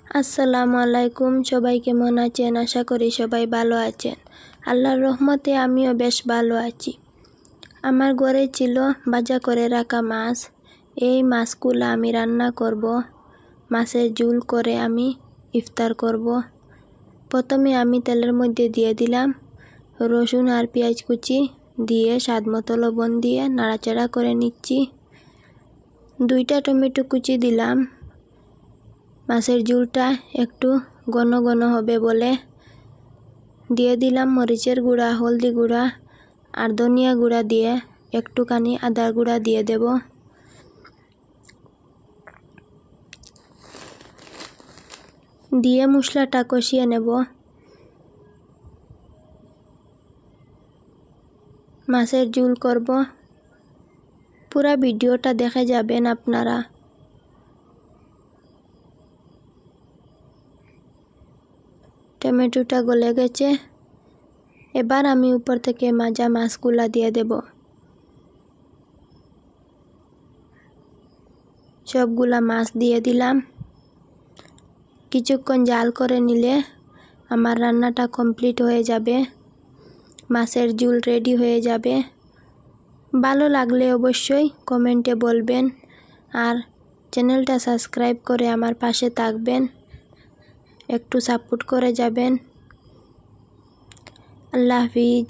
আসসালামু আলাইকুম। সবাই কেমন আছেন? আশা করি সবাই ভালো আছেন। আল্লাহর রহমতে আমিও বেশ ভালো আছি। আমার ঘরে ছিল ভাজা করে রাখা মাছ। এই মাছগুলো আমি রান্না করব। মাছের ঝোল করে আমি ইফতার করব। প্রথমে আমি তেলের মধ্যে দিয়ে দিলাম রসুন আর পেঁয়াজ কুচি, দিয়ে স্বাদমতো লবণ দিয়ে নাড়াচাড়া করে নিচ্ছি। 2টা টমেটো কুচি দিলাম। মাছের ঝোলটা একটু ঘন ঘন হবে বলে দিয়ে দিলাম মরিচের গুঁড়া, হলদি গুঁড়া আর ধনিয়া গুঁড়া, দিয়ে একটুখানি আদার গুঁড়া দিয়ে দেব। দিয়ে মশলাটা কষিয়ে নেব। মাছের ঝোল করব। পুরা ভিডিওটা দেখে যাবেন আপনারা। টমেটোটা গলে গেছে। এবার আমি উপর থেকে মাজা মাছগুলা দিয়ে দেব। সবগুলা মাছ দিয়ে দিলাম। কিছুক্ষণ জাল করে নিলে আমার রান্নাটা কমপ্লিট হয়ে যাবে। মাছের ঝোল রেডি হয়ে যাবে। ভালো লাগলে অবশ্যই কমেন্টে বলবেন আর চ্যানেলটা সাবস্ক্রাইব করে আমার পাশে থাকবেন, একটু সাপোর্ট করে যাবেন। আল্লাহ হাফিজ।